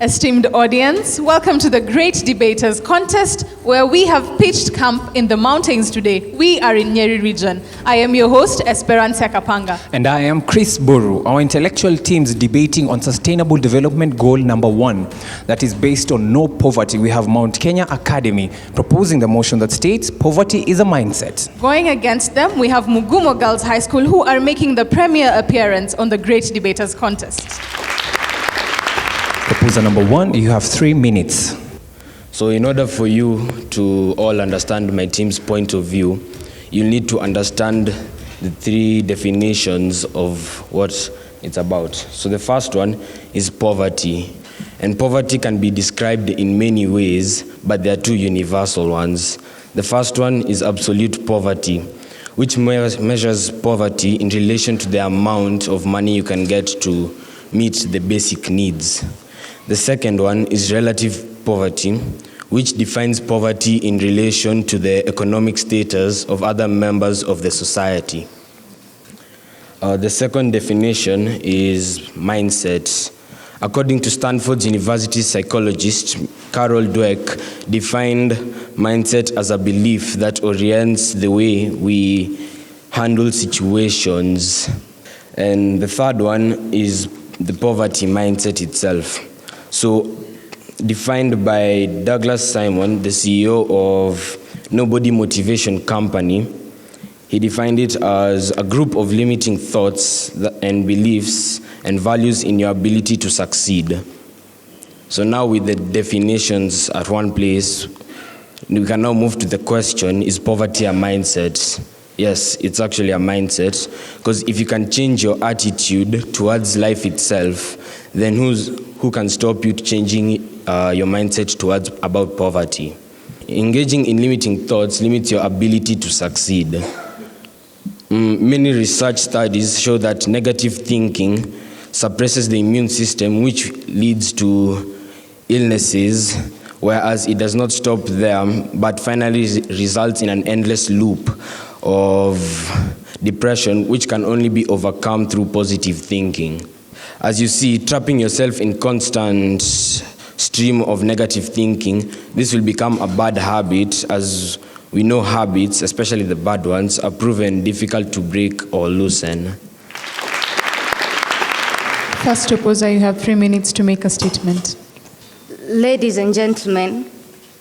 Esteemed audience, welcome to the Great Debaters Contest, where we have pitched camp in the mountains today. We are in Nyeri region. I am your host, Esperance Kapanga. And I am Chris Boru. Our intellectual teams debating on Sustainable Development Goal number 1, that is based on no poverty. We have Mount Kenya Academy proposing the motion that states poverty is a mindset. Going against them, we have Mugumo Girls High School, who are making the premier appearance on the Great Debaters Contest. Proposal number 1, you have 3 minutes. So in order for you to all understand my team's point of view, you need to understand the 3 definitions of what it's about. So the first one is poverty. And poverty can be described in many ways, but there are 2 universal ones. The first one is absolute poverty, which measures poverty in relation to the amount of money you can get to meet the basic needs. The second one is relative poverty, which defines poverty in relation to the economic status of other members of the society. The second definition is mindset. According to Stanford University psychologist Carol Dweck, defined mindset as a belief that orients the way we handle situations. And the third one is the poverty mindset itself. So, defined by Douglas Simon, the CEO of Nobody Motivation Company, he defined it as a group of limiting thoughts and beliefs and values in your ability to succeed. So now with the definitions at one place, we can now move to the question, is poverty a mindset? Yes, it's actually a mindset, because if you can change your attitude towards life itself, then who can stop you changing your mindset towards about poverty? Engaging in limiting thoughts limits your ability to succeed. Many research studies show that negative thinking suppresses the immune system, which leads to illnesses, whereas it does not stop there, but finally results in an endless loop of depression, which can only be overcome through positive thinking. As you see, trapping yourself in constant stream of negative thinking, this will become a bad habit, as we know habits, especially the bad ones, are proven difficult to break or loosen. First opposer, you have 3 minutes to make a statement. Ladies and gentlemen,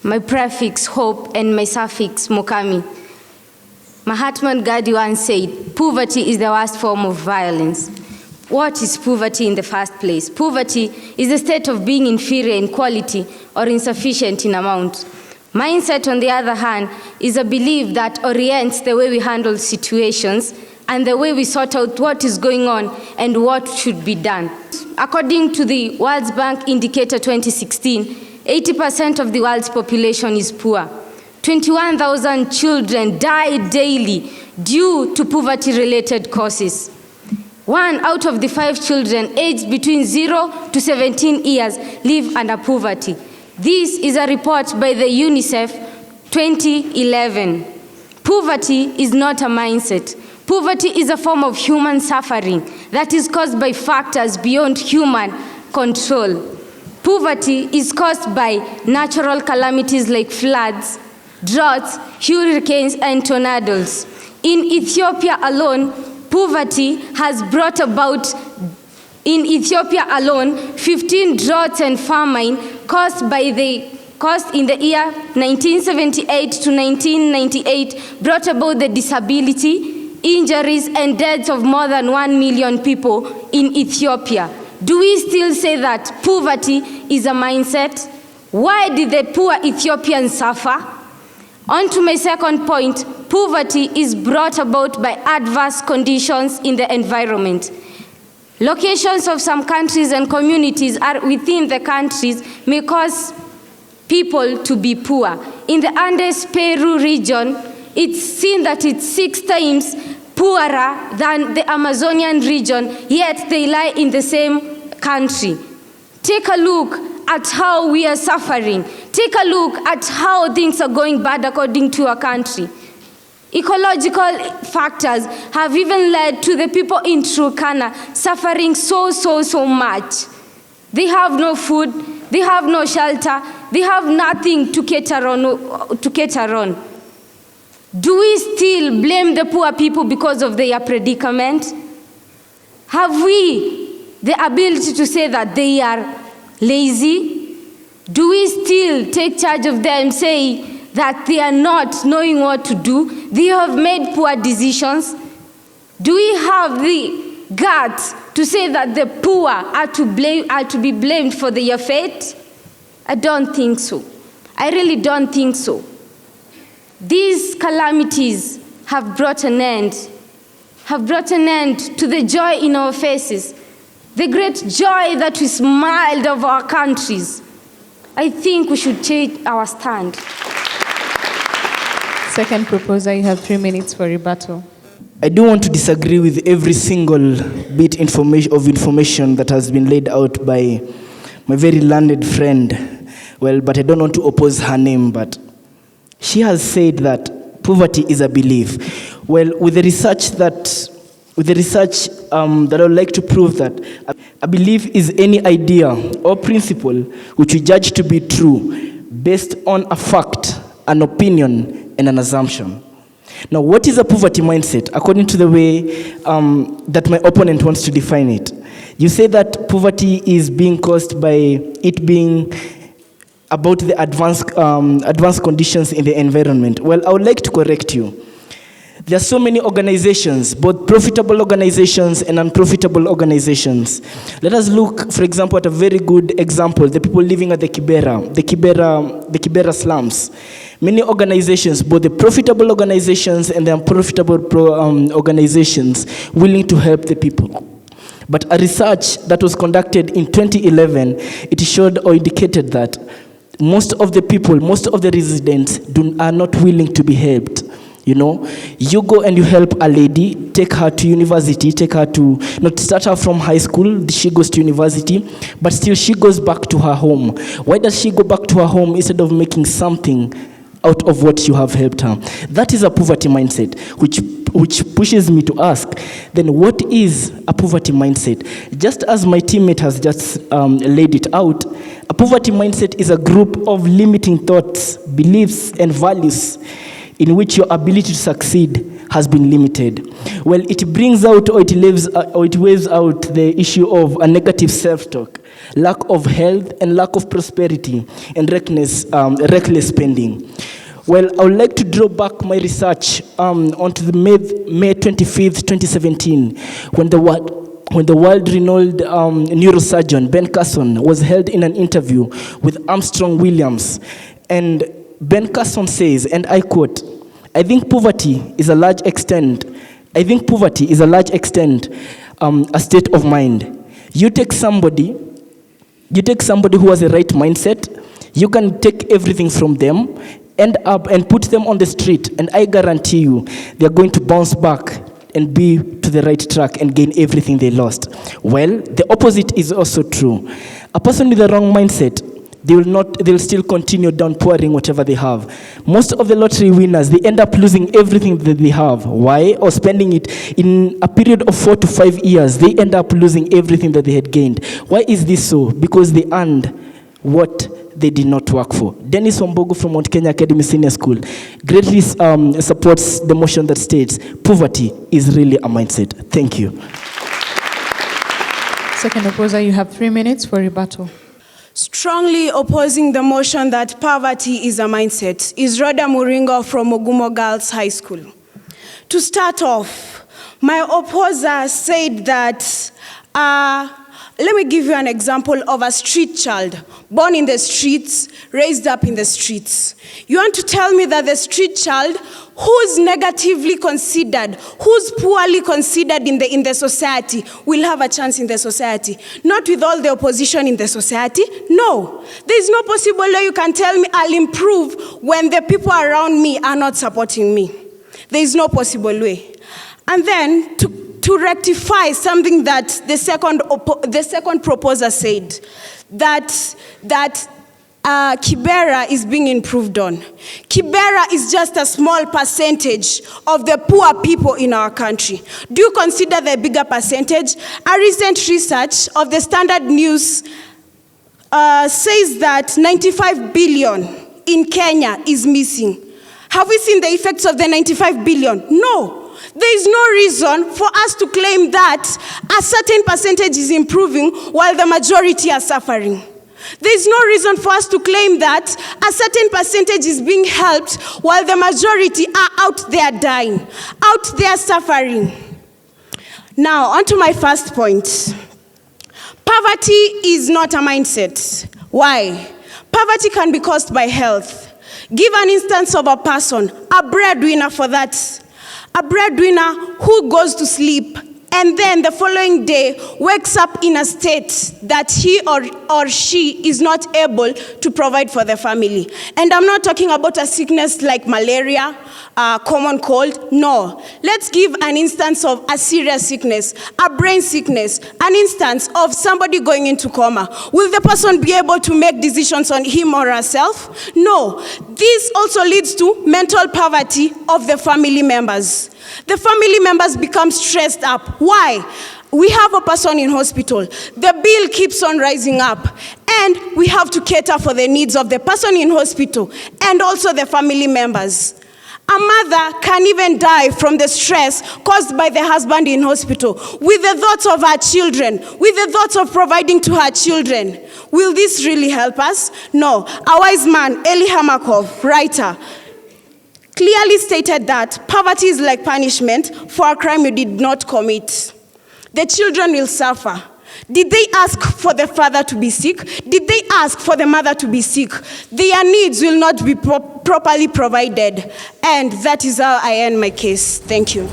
my prefix hope and my suffix mokami. Mahatma Gandhi once said, poverty is the worst form of violence. What is poverty in the first place? Poverty is the state of being inferior in quality or insufficient in amount. Mindset, on the other hand, is a belief that orients the way we handle situations and the way we sort out what is going on and what should be done. According to the World Bank Indicator 2016, 80% of the world's population is poor. 21,000 children die daily due to poverty-related causes. 1 out of the 5 children aged between 0 to 17 years live under poverty. This is a report by the UNICEF 2011. Poverty is not a mindset. Poverty is a form of human suffering that is caused by factors beyond human control. Poverty is caused by natural calamities like floods, droughts, hurricanes, and tornadoes. In Ethiopia alone, poverty has brought about, 15 droughts and famine caused in the year 1978 to 1998 brought about the disability, injuries, and deaths of more than 1 million people in Ethiopia. Do we still say that poverty is a mindset? Why did the poor Ethiopians suffer? On to my second point, poverty is brought about by adverse conditions in the environment. Locations of some countries and communities are within the countries may cause people to be poor. In the Andes, Peru region, it's seen that it's 6 times poorer than the Amazonian region, yet they lie in the same country. Take a look at how we are suffering. Take a look at how things are going bad according to our country. Ecological factors have even led to the people in Turkana suffering so much. They have no food, they have no shelter, they have nothing to cater on. Do we still blame the poor people because of their predicament? Have we the ability to say that they are lazy? Do we still take charge of them, say that they are not knowing what to do? They have made poor decisions. Do we have the guts to say that the poor are to be blamed for their fate? I don't think so. I really don't think so. These calamities have brought an end to the joy in our faces, the great joy that we smiled of our countries. I think we should change our stand. Second proposer, you have 3 minutes for rebuttal. I do want to disagree with every single bit of information that has been laid out by my very learned friend. Well, but I don't want to oppose her name, but she has said that poverty is a belief. Well, with the research that I would like to prove that a belief is any idea or principle which we judge to be true based on a fact, an opinion, and an assumption. Now, what is a poverty mindset? According to the way that my opponent wants to define it, you say that poverty is being caused by it being about the advanced conditions in the environment. Well, I would like to correct you. There are so many organizations, both profitable organizations and unprofitable organizations. Let us look, for example, at a very good example, the people living at the Kibera slums. Many organizations, both the profitable organizations and the unprofitable organizations, willing to help the people. But a research that was conducted in 2011, it showed or indicated that most of the people, most of the residents are not willing to be helped. You know, you go and you help a lady, take her to university, not start her from high school, she goes to university, but still she goes back to her home. Why does she go back to her home instead of making something out of what you have helped her? That is a poverty mindset, which pushes me to ask, then what is a poverty mindset? Just as my teammate has just laid it out, a poverty mindset is a group of limiting thoughts, beliefs, and values in which your ability to succeed has been limited. Well, it brings out or it waves out the issue of a negative self-talk, lack of health and lack of prosperity, and reckless spending. Well, I would like to draw back my research onto the May 25th, 2017, when the world-renowned neurosurgeon Ben Carson was held in an interview with Armstrong Williams. And Ben Carson says, and I quote, I think poverty is a large extent a state of mind. You take somebody who has a right mindset, you can take everything from them, end up and put them on the street, and I guarantee you they're going to bounce back and be to the right track and gain everything they lost. Well, the opposite is also true. A person with the wrong mindset, they'll still continue downpouring whatever they have. Most of the lottery winners, they end up losing everything that they have. Why? Or spending it in a period of 4 to 5 years, they end up losing everything that they had gained. Why is this so? Because they earned what they did not work for. Dennis Wambogo from Mount Kenya Academy Senior School greatly supports the motion that states poverty is really a mindset. Thank you. Second opposer, you have 3 minutes for rebuttal. Strongly opposing the motion that poverty is a mindset is Rhoda Muringo from Mugumo Girls High School. To start off, my opposer said that, let me give you an example of a street child, born in the streets, raised up in the streets. You want to tell me that the street child who's negatively considered, who's poorly considered in the society, will have a chance in the society? Not with all the opposition in the society. No. There is no possible way you can tell me I'll improve when the people around me are not supporting me. There is no possible way. And then to rectify something that the second proposer said, that Kibera is being improved on. Kibera is just a small percentage of the poor people in our country. Do you consider the bigger percentage? A recent research of the Standard News says that 95 billion in Kenya is missing. Have we seen the effects of the 95 billion? No. There is no reason for us to claim that a certain percentage is improving while the majority are suffering. There is no reason for us to claim that a certain percentage is being helped while the majority are out there dying, out there suffering. Now, on to my first point. Poverty is not a mindset. Why? Poverty can be caused by health. Give an instance of a person, a breadwinner for that. A breadwinner who goes to sleep and then the following day wakes up in a state that he or she is not able to provide for the family. And I'm not talking about a sickness like malaria, common cold. No. Let's give an instance of a serious sickness, a brain sickness, an instance of somebody going into coma. Will the person be able to make decisions on him or herself? No. This also leads to mental poverty of the family members. The family members become stressed up. Why? We have a person in hospital. The bill keeps on rising up. And we have to cater for the needs of the person in hospital and also the family members. A mother can even die from the stress caused by the husband in hospital, with the thoughts of her children, with the thoughts of providing to her children. Will this really help us? No. A wise man, Eli Hamakov, writer, clearly stated that poverty is like punishment for a crime you did not commit. The children will suffer. Did they ask for the father to be sick? Did they ask for the mother to be sick? Their needs will not be properly provided. And that is how I end my case. Thank you.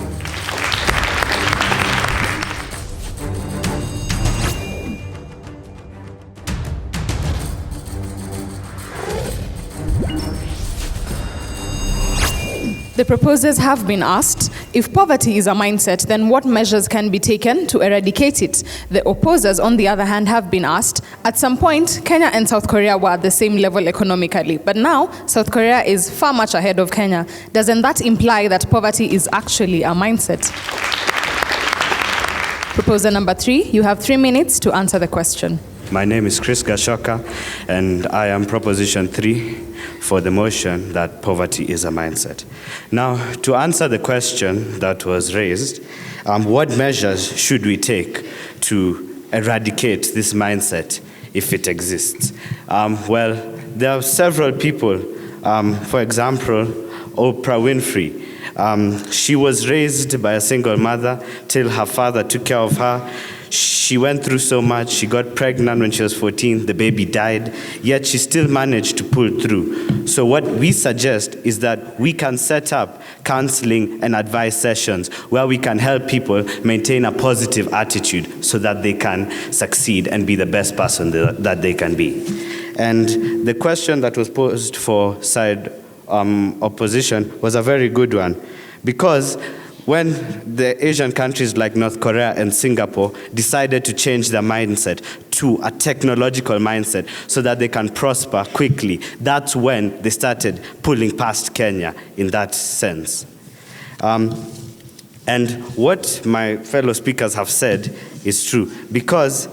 The proposers have been asked, if poverty is a mindset, then what measures can be taken to eradicate it? The opposers, on the other hand, have been asked, at some point, Kenya and South Korea were at the same level economically, but now South Korea is far much ahead of Kenya. Doesn't that imply that poverty is actually a mindset? Proposer number 3, you have 3 minutes to answer the question. My name is Chris Gashoka, and I am proposition 3 for the motion that poverty is a mindset. Now, to answer the question that was raised, what measures should we take to eradicate this mindset if it exists? Well, there are several people. For example, Oprah Winfrey. She was raised by a single mother till her father took care of her. She went through so much. She got pregnant when she was 14. The baby died. Yet she still managed to pull through. So what we suggest is that we can set up counseling and advice sessions where we can help people maintain a positive attitude so that they can succeed and be the best person that they can be. And the question that was posed for side opposition was a very good one, because when the Asian countries like North Korea and Singapore decided to change their mindset to a technological mindset so that they can prosper quickly, that's when they started pulling past Kenya in that sense. And what my fellow speakers have said is true, because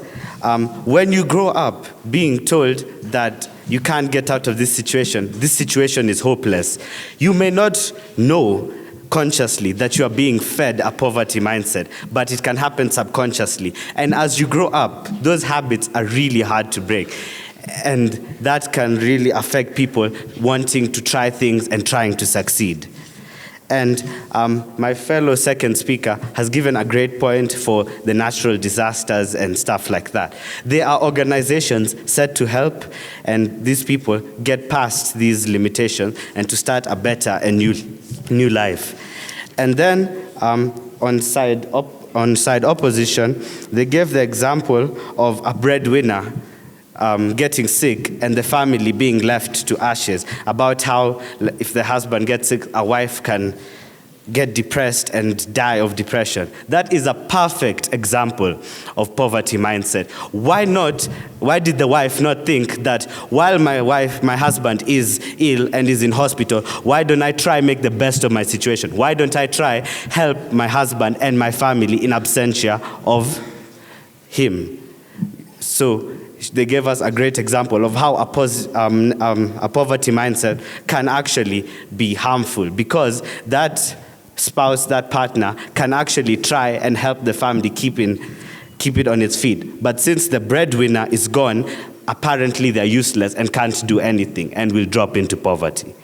when you grow up being told that you can't get out of this situation is hopeless, you may not know consciously that you are being fed a poverty mindset, but it can happen subconsciously. And as you grow up, those habits are really hard to break. And that can really affect people wanting to try things and trying to succeed. And my fellow second speaker has given a great point for the natural disasters and stuff like that. There are organizations set to help, and these people get past these limitations and to start a better and new life. And then on side opposition, they gave the example of a breadwinner getting sick and the family being left to ashes, about how if the husband gets sick, a wife can get depressed and die of depression. That is a perfect example of poverty mindset. Why did the wife not think that while my husband is ill and is in hospital, why don't I try make the best of my situation? Why don't I try help my husband and my family in absentia of him? So they gave us a great example of how a poverty mindset can actually be harmful, because that spouse, that partner, can actually try and help the family keep it on its feet. But since the breadwinner is gone, apparently they're useless and can't do anything and will drop into poverty.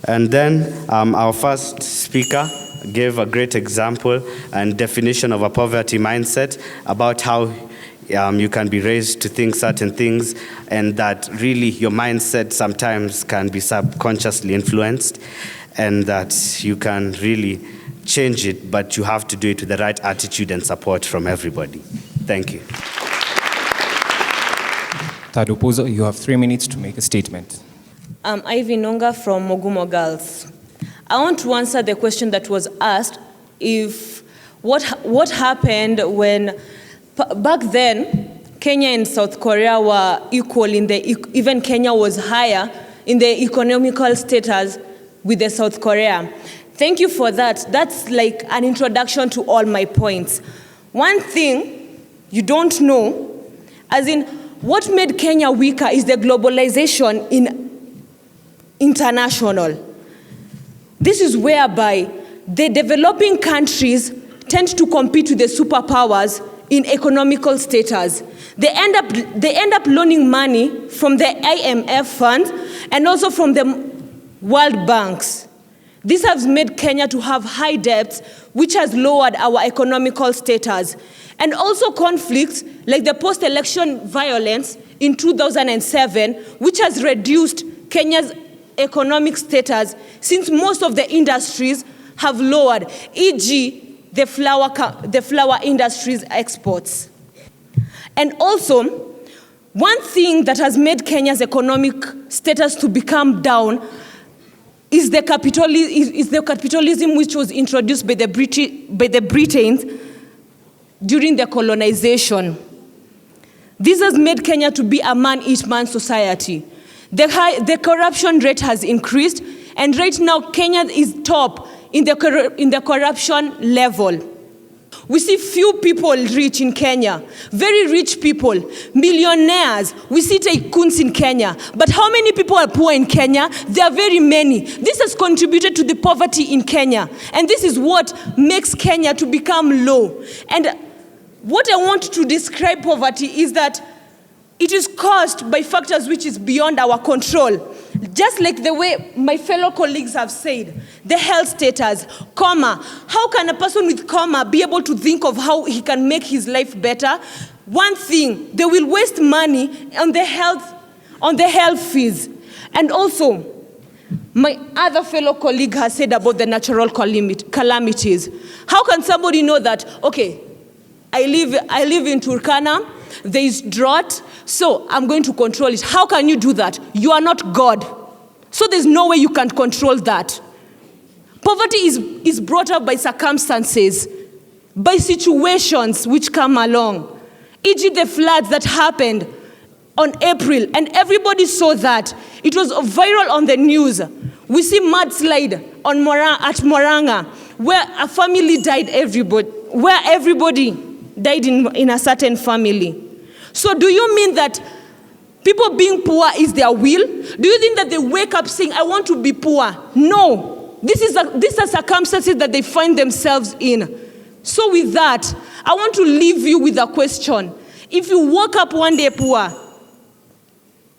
And then our first speaker gave a great example and definition of a poverty mindset about how you can be raised to think certain things, and that really your mindset sometimes can be subconsciously influenced, and that you can really change it, but you have to do it with the right attitude and support from everybody. Thank you. Third opposer, you have 3 minutes to make a statement. I'm Ivy Nonga from Mugumo Girls. I want to answer the question that was asked, if what happened when back then Kenya and South Korea were equal even Kenya was higher in the economical status with the South Korea. Thank you for that. That's like an introduction to all my points. One thing you don't know, as in what made Kenya weaker, is the globalization in international. This is whereby the developing countries tend to compete with the superpowers in economical status. They end up loaning money from the IMF funds and also from the World Banks. This has made Kenya to have high debts, which has lowered our economical status. And also conflicts like the post-election violence in 2007, which has reduced Kenya's economic status since most of the industries have lowered, e.g., the flower industry's exports. And also, one thing that has made Kenya's economic status to become down is the capitalism which was introduced by the Britons during the colonization. This has made Kenya to be a man-eat-man society. The corruption rate has increased, and right now Kenya is top in the corruption level. We see few people rich in Kenya, very rich people, millionaires. We see tycoons in Kenya. But how many people are poor in Kenya? There are very many. This has contributed to the poverty in Kenya. And this is what makes Kenya to become low. And what I want to describe poverty is that it is caused by factors which is beyond our control. Just like the way my fellow colleagues have said, the health status, coma. How can a person with coma be able to think of how he can make his life better? One thing, they will waste money on the health fees. And also, my other fellow colleague has said about the natural calamities. How can somebody know that, okay, I live in Turkana, there is drought, so I'm going to control it. How can you do that? You are not God. So there's no way you can control that. Poverty is brought up by circumstances, by situations which come along. E.g. the floods that happened on April, and everybody saw that. It was viral on the news. We see mudslide at Moranga, where a family died, where everybody died in a certain family. So do you mean that people being poor is their will? Do you think that they wake up saying, I want to be poor? No. These are circumstances that they find themselves in. So with that, I want to leave you with a question. If you woke up one day poor,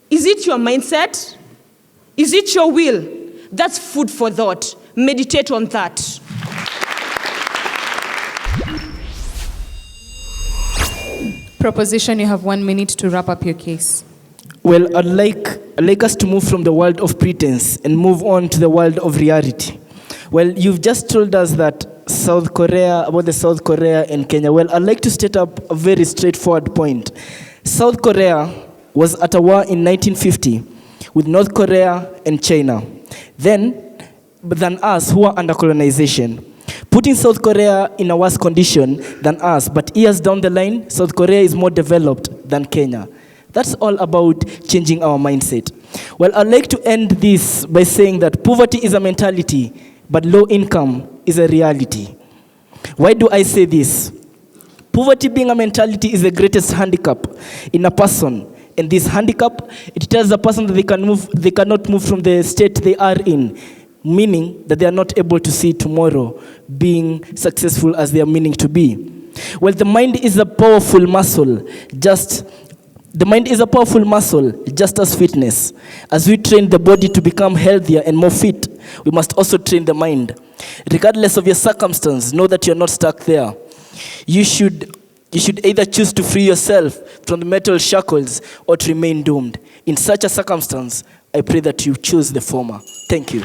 is it your mindset? Is it your will? That's food for thought. Meditate on that. Proposition, you have 1 minute to wrap up your case. Well, I'd like us to move from the world of pretense and move on to the world of reality. Well, you've just told us that about the South Korea and Kenya. Well, I'd like to state up a very straightforward point. South Korea was at a war in 1950 with North Korea and China. Than us, who are under colonization, putting South Korea in a worse condition than us, but years down the line, South Korea is more developed than Kenya. That's all about changing our mindset. Well, I'd like to end this by saying that poverty is a mentality, but low income is a reality. Why do I say this? Poverty being a mentality is the greatest handicap in a person. And this handicap, it tells the person that they cannot move from the state they are in, meaning that they are not able to see tomorrow being successful as they are meaning to be. Well, the mind is a powerful muscle, just as fitness. As we train the body to become healthier and more fit, we must also train the mind. Regardless of your circumstance, know that you're not stuck there. You should either choose to free yourself from the mental shackles or to remain doomed. In such a circumstance, I pray that you choose the former. Thank you.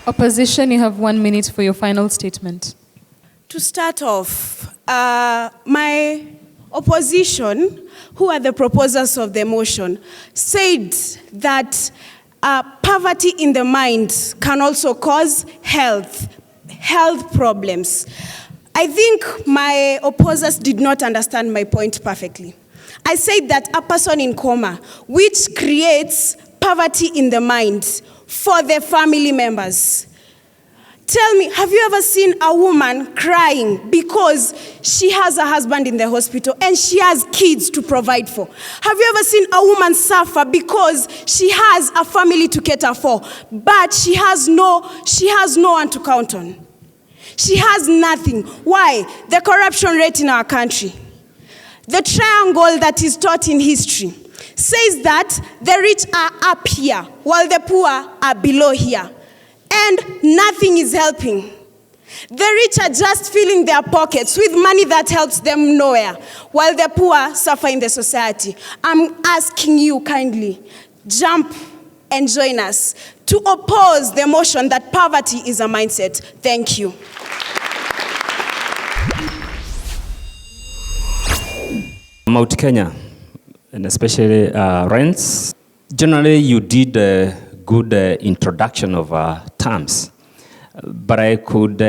Opposition, you have 1 minute for your final statement. To start off, my opposition, who are the proposers of the motion, said that poverty in the mind can also cause health problems. I think my opposers did not understand my point perfectly. I said that a person in coma, which creates poverty in the mind for the family members. Tell me, have you ever seen a woman crying because she has a husband in the hospital and she has kids to provide for? Have you ever seen a woman suffer because she has a family to cater for, but she has no one to count on? She has nothing. Why? The corruption rate in our country. The triangle that is taught in history says that the rich are up here while the poor are below here. And nothing is helping. The rich are just filling their pockets with money that helps them nowhere, while the poor suffer in the society. I'm asking you kindly, jump and join us to oppose the motion that poverty is a mindset. Thank you. Mount Kenya, and especially rents. Generally, you did a good introduction of terms, but I could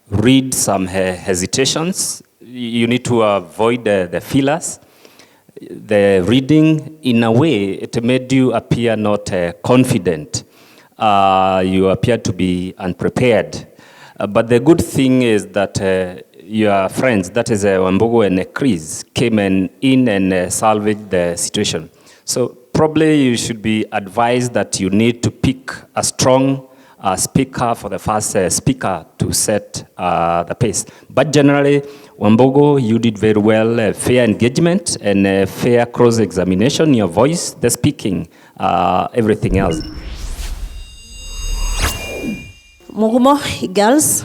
read some hesitations. You need to avoid the fillers. The reading, in a way, it made you appear not confident. You appear to be unprepared. But the good thing is that your friends, that is Wambugu and Chris, came in and salvaged the situation. So probably you should be advised that you need to pick a strong speaker for the first speaker to set the pace. But generally, Wambugu, you did very well, fair engagement and fair cross-examination, your voice, the speaking, everything else. Mugumo girls,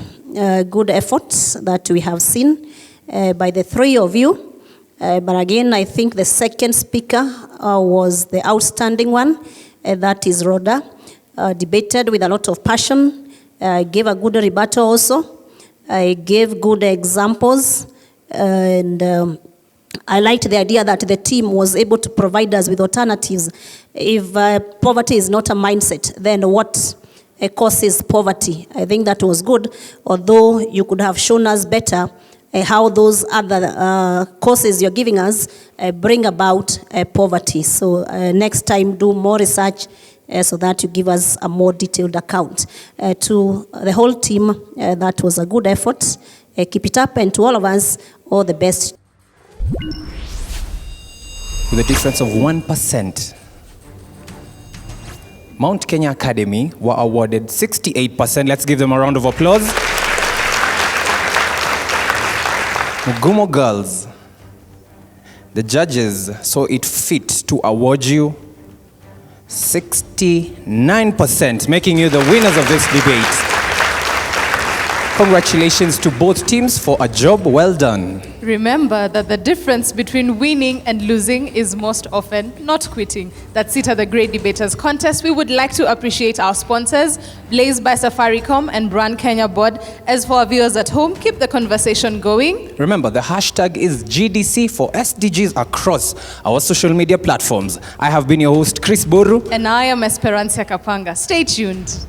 good efforts that we have seen by the three of you. But again, I think the second speaker was the outstanding one, that is Rhoda. Debated with a lot of passion, gave a good rebuttal also, gave good examples, and I liked the idea that the team was able to provide us with alternatives. If poverty is not a mindset, then what causes poverty? I think that was good, although you could have shown us better how those other causes you're giving us bring about poverty. So next time, do more research so that you give us a more detailed account. To the whole team, that was a good effort. Keep it up, and to all of us, all the best. With a difference of 1%, Mount Kenya Academy were awarded 68%. Let's give them a round of applause. Mugumo girls, the judges saw it fit to award you 69%, making you the winners of this debate. Congratulations to both teams for a job well done. Remember that the difference between winning and losing is most often not quitting. That's it at the Great Debaters Contest. We would like to appreciate our sponsors, Blaze by Safaricom and Brand Kenya Board. As for our viewers at home, keep the conversation going. Remember, the hashtag is GDC for SDGs across our social media platforms. I have been your host, Chris Boru. And I am Esperanza Kapanga. Stay tuned.